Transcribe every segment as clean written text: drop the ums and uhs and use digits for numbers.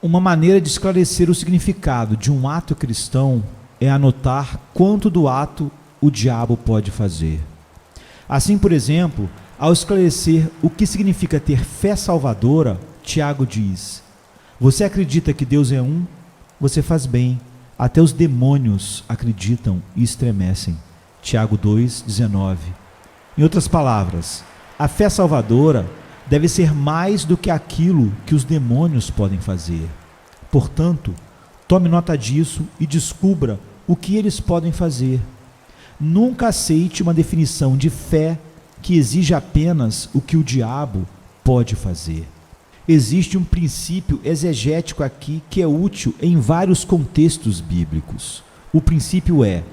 Uma maneira de esclarecer o significado de um ato cristão é anotar quanto do ato o diabo pode fazer. Assim, por exemplo, ao esclarecer o que significa ter fé salvadora, Tiago diz: você acredita que Deus é um? Você faz bem. Até os demônios acreditam e estremecem. Tiago 2,19. Em outras palavras, a fé salvadora deve ser mais do que aquilo que os demônios podem fazer. Portanto, tome nota disso e descubra o que eles podem fazer. Nunca aceite uma definição de fé que exige apenas o que o diabo pode fazer. Existe um princípio exegético aqui que é útil em vários contextos bíblicos. O princípio é: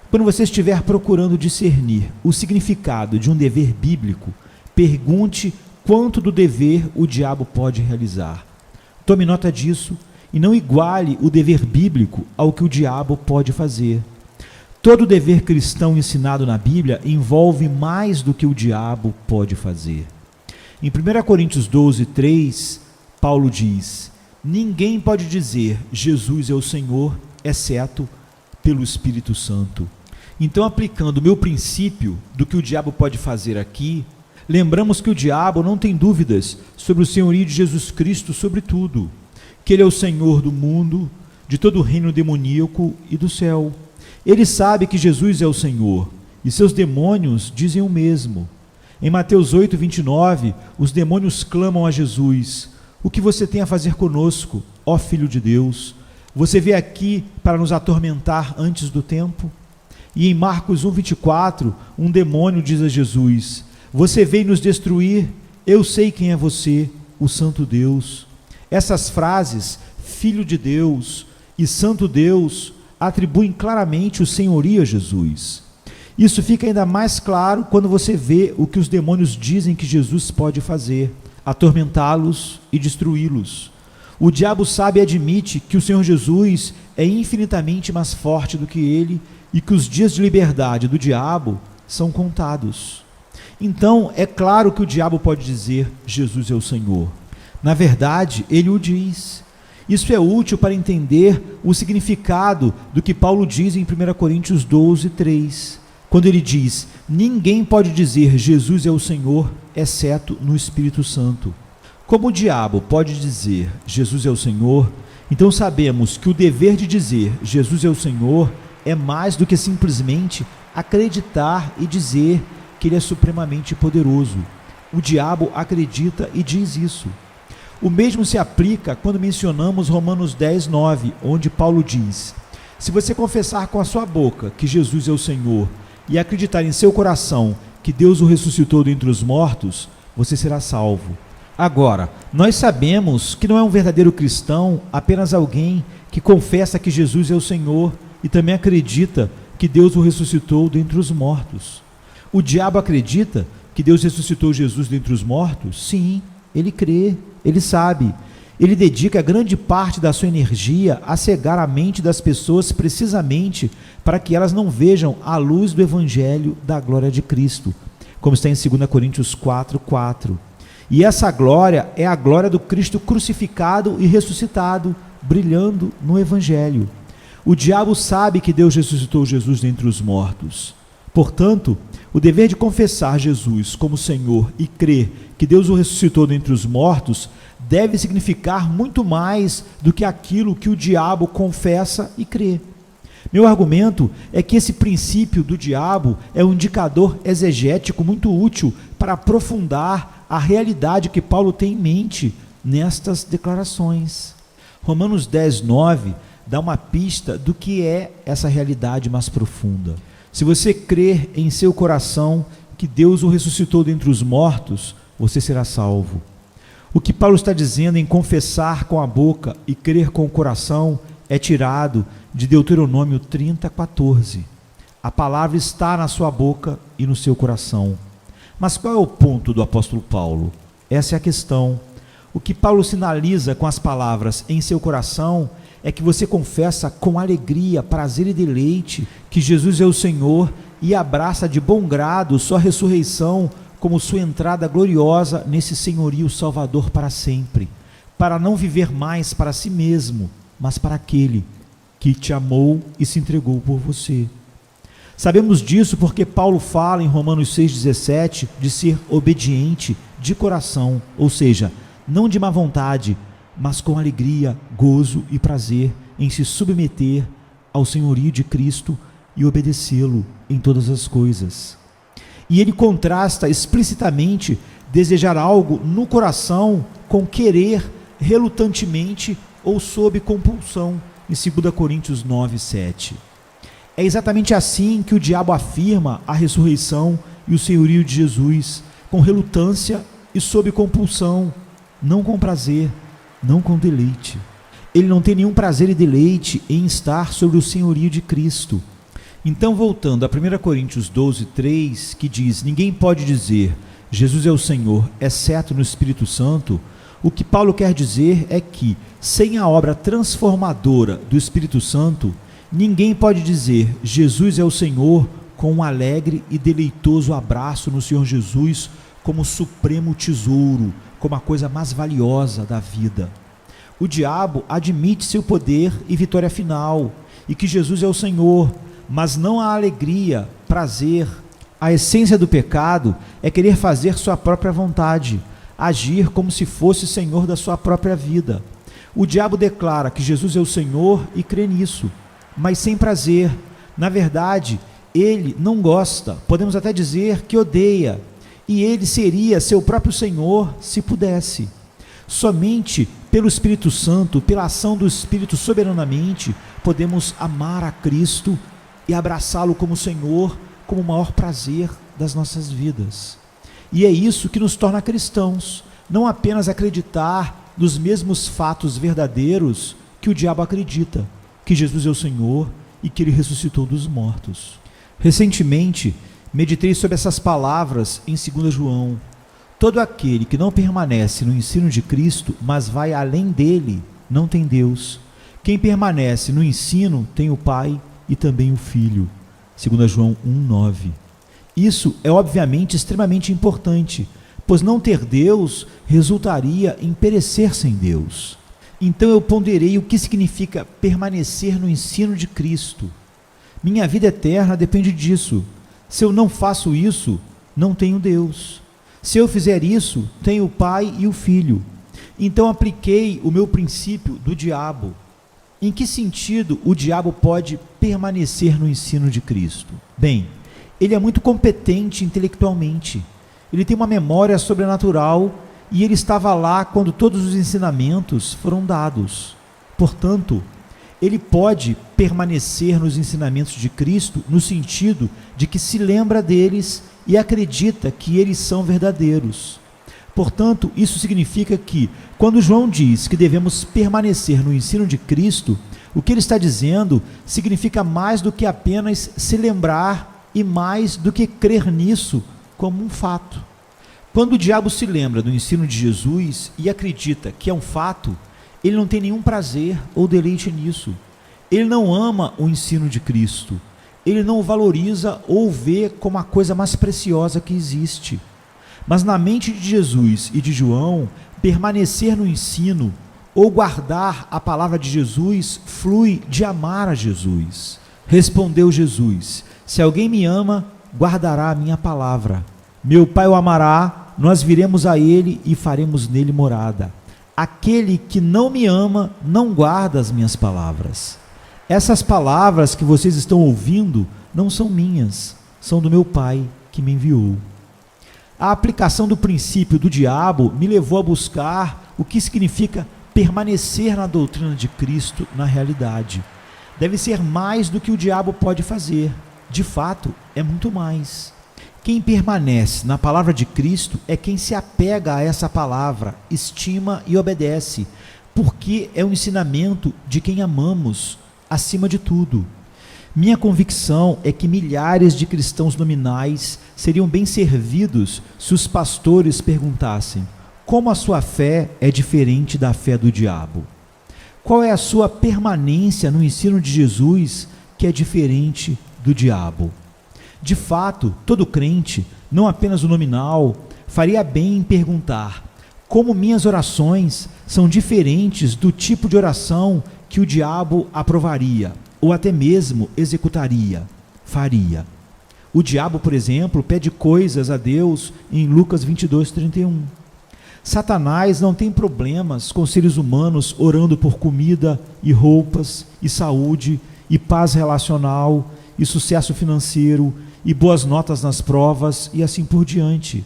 quando você estiver procurando discernir o significado de um dever bíblico, pergunte quanto do dever o diabo pode realizar. Tome nota disso e não iguale o dever bíblico ao que o diabo pode fazer. Todo dever cristão ensinado na Bíblia envolve mais do que o diabo pode fazer. Em 1 Coríntios 12:3, Paulo diz: ninguém pode dizer Jesus é o Senhor, exceto pelo Espírito Santo. Então, aplicando o meu princípio do que o diabo pode fazer aqui, lembramos que o diabo não tem dúvidas sobre o senhorio de Jesus Cristo sobre tudo, que ele é o Senhor do mundo, de todo o reino demoníaco e do céu. Ele sabe que Jesus é o Senhor, e seus demônios dizem o mesmo. Em Mateus 8:29, os demônios clamam a Jesus: o que você tem a fazer conosco, ó Filho de Deus? Você veio aqui para nos atormentar antes do tempo? E em Marcos 1:24, um demônio diz a Jesus: você veio nos destruir, eu sei quem é você, o Santo Deus. Essas frases, Filho de Deus e Santo Deus, atribuem claramente o senhorio a Jesus. Isso fica ainda mais claro quando você vê o que os demônios dizem que Jesus pode fazer: atormentá-los e destruí-los. O diabo sabe e admite que o Senhor Jesus é infinitamente mais forte do que ele e que os dias de liberdade do diabo são contados. Então, é claro que o diabo pode dizer: Jesus é o Senhor. Na verdade, ele o diz. Isso é útil para entender o significado do que Paulo diz em 1 Coríntios 12:3, quando ele diz: ninguém pode dizer Jesus é o Senhor, exceto no Espírito Santo. Como o diabo pode dizer Jesus é o Senhor, então sabemos que o dever de dizer Jesus é o Senhor é mais do que simplesmente acreditar e dizer que ele é supremamente poderoso. O diabo acredita e diz isso. O mesmo se aplica quando mencionamos Romanos 10:9, onde Paulo diz: se você confessar com a sua boca que Jesus é o Senhor e acreditar em seu coração que Deus o ressuscitou dentre os mortos, você será salvo. Agora, nós sabemos que não é um verdadeiro cristão apenas alguém que confessa que Jesus é o Senhor e também acredita que Deus o ressuscitou dentre os mortos. O diabo acredita que Deus ressuscitou Jesus dentre os mortos? Sim, ele crê, ele sabe. Ele dedica grande parte da sua energia a cegar a mente das pessoas precisamente para que elas não vejam a luz do Evangelho da glória de Cristo, como está em 2 Coríntios 4:4. E essa glória é a glória do Cristo crucificado e ressuscitado, brilhando no Evangelho. O diabo sabe que Deus ressuscitou Jesus dentre os mortos. Portanto, o dever de confessar Jesus como Senhor e crer que Deus o ressuscitou dentre os mortos deve significar muito mais do que aquilo que o diabo confessa e crê. Meu argumento é que esse princípio do diabo é um indicador exegético muito útil para aprofundar a realidade que Paulo tem em mente nestas declarações. Romanos 10:9 dá uma pista do que é essa realidade mais profunda. Se você crer em seu coração que Deus o ressuscitou dentre os mortos, você será salvo. O que Paulo está dizendo em confessar com a boca e crer com o coração é tirado de Deuteronômio 30:14. A palavra está na sua boca e no seu coração. Mas qual é o ponto do apóstolo Paulo? Essa é a questão. O que Paulo sinaliza com as palavras em seu coração é que você confessa com alegria, prazer e deleite que Jesus é o Senhor e abraça de bom grado sua ressurreição como sua entrada gloriosa nesse senhorio salvador para sempre. para não viver mais para si mesmo, mas para aquele que te amou e se entregou por você. Sabemos disso porque Paulo fala em Romanos 6,17 de ser obediente de coração, ou seja, não de má vontade, mas com alegria, gozo e prazer em se submeter ao senhorio de Cristo e obedecê-lo em todas as coisas. E ele contrasta explicitamente desejar algo no coração com querer relutantemente ou sob compulsão, em 2 Coríntios 9:7. É exatamente assim que o diabo afirma a ressurreição e o senhorio de Jesus, com relutância e sob compulsão, não com prazer, não com deleite. Ele não tem nenhum prazer e deleite em estar sobre o senhorio de Cristo. Então, voltando a 1 Coríntios 12:3, que diz: ninguém pode dizer Jesus é o Senhor, exceto no Espírito Santo, o que Paulo quer dizer é que, sem a obra transformadora do Espírito Santo, ninguém pode dizer Jesus é o Senhor com um alegre e deleitoso abraço no Senhor Jesus como supremo tesouro, como a coisa mais valiosa da vida. O diabo admite seu poder e vitória final, e que Jesus é o Senhor, mas não há alegria, prazer. A essência do pecado é querer fazer sua própria vontade, agir como se fosse Senhor da sua própria vida. O diabo declara que Jesus é o Senhor e crê nisso, mas sem prazer. Na verdade, ele não gosta, podemos até dizer que odeia, e ele seria seu próprio Senhor se pudesse. Somente pelo Espírito Santo, pela ação do Espírito soberanamente, podemos amar a Cristo e abraçá-lo como Senhor, como o maior prazer das nossas vidas. E é isso que nos torna cristãos, não apenas acreditar nos mesmos fatos verdadeiros que o diabo acredita, que Jesus é o Senhor e que ele ressuscitou dos mortos. Recentemente, meditei sobre essas palavras em 2 João. Todo aquele que não permanece no ensino de Cristo, mas vai além dele, não tem Deus. Quem permanece no ensino tem o Pai e também o Filho. 2 João 1:9. Isso é obviamente extremamente importante, pois não ter Deus resultaria em perecer sem Deus. Então eu ponderei o que significa permanecer no ensino de Cristo. Minha vida eterna depende disso. Se eu não faço isso, não tenho Deus. Se eu fizer isso, tenho o Pai e o Filho. Então apliquei o meu princípio do diabo. Em que sentido o diabo pode permanecer no ensino de Cristo? Bem, ele é muito competente intelectualmente. Ele tem uma memória sobrenatural e ele estava lá quando todos os ensinamentos foram dados. Portanto, ele pode permanecer nos ensinamentos de Cristo no sentido de que se lembra deles e acredita que eles são verdadeiros. Portanto, isso significa que, quando João diz que devemos permanecer no ensino de Cristo, o que ele está dizendo significa mais do que apenas se lembrar e mais do que crer nisso como um fato. Quando o diabo se lembra do ensino de Jesus e acredita que é um fato, ele não tem nenhum prazer ou deleite nisso. Ele não ama o ensino de Cristo. Ele não o valoriza ou o vê como a coisa mais preciosa que existe. Mas na mente de Jesus e de João, permanecer no ensino ou guardar a palavra de Jesus flui de amar a Jesus. Respondeu Jesus: se alguém me ama, guardará a minha palavra. Meu Pai o amará, nós viremos a ele e faremos nele morada. Aquele que não me ama, não guarda as minhas palavras. Essas palavras que vocês estão ouvindo não são minhas, são do meu Pai que me enviou. A aplicação do princípio do diabo me levou a buscar o que significa permanecer na doutrina de Cristo na realidade. Deve ser mais do que o diabo pode fazer. De fato, é muito mais. Quem permanece na palavra de Cristo é quem se apega a essa palavra, estima e obedece, porque é um ensinamento de quem amamos acima de tudo. Minha convicção é que milhares de cristãos nominais seriam bem servidos se os pastores perguntassem: como a sua fé é diferente da fé do diabo? Qual é a sua permanência no ensino de Jesus que é diferente do diabo? De fato, todo crente, não apenas o nominal, faria bem em perguntar: como minhas orações são diferentes do tipo de oração que o diabo aprovaria, ou até mesmo executaria, faria. O diabo, por exemplo, pede coisas a Deus em Lucas 22:31. Satanás não tem problemas com seres humanos orando por comida e roupas e saúde e paz relacional e sucesso financeiro e boas notas nas provas e assim por diante.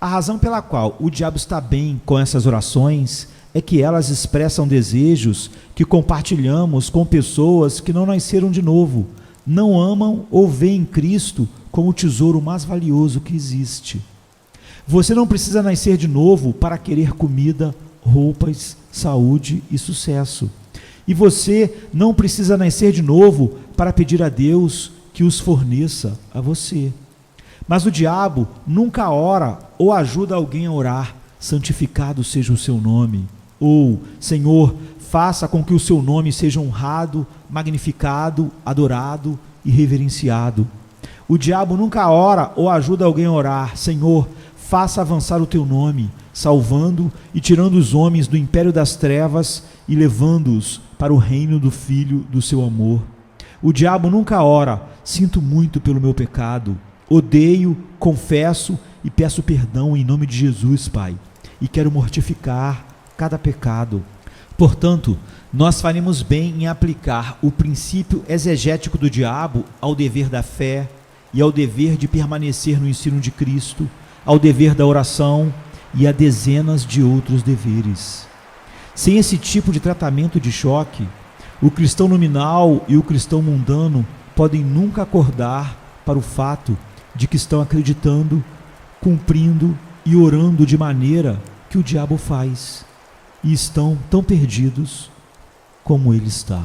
A razão pela qual o diabo está bem com essas orações é que elas expressam desejos que compartilhamos com pessoas que não nasceram de novo, não amam ou veem Cristo como o tesouro mais valioso que existe. Você não precisa nascer de novo para querer comida, roupas, saúde e sucesso. E você não precisa nascer de novo para pedir a Deus que os forneça a você. Mas o diabo nunca ora ou ajuda alguém a orar, santificado seja o seu nome. Ou, Senhor, faça com que o seu nome seja honrado, magnificado, adorado e reverenciado. O diabo nunca ora ou ajuda alguém a orar, Senhor, faça avançar o teu nome, salvando e tirando os homens do império das trevas e levando-os para o reino do Filho do seu amor. O diabo nunca ora, sinto muito pelo meu pecado, odeio, confesso e peço perdão em nome de Jesus, Pai, e quero mortificar cada pecado. Portanto, nós faremos bem em aplicar o princípio exegético do diabo ao dever da fé e ao dever de permanecer no ensino de Cristo, ao dever da oração e a dezenas de outros deveres. Sem esse tipo de tratamento de choque, o cristão nominal e o cristão mundano podem nunca acordar para o fato de que estão acreditando, cumprindo e orando de maneira que o diabo faz, e estão tão perdidos como ele está.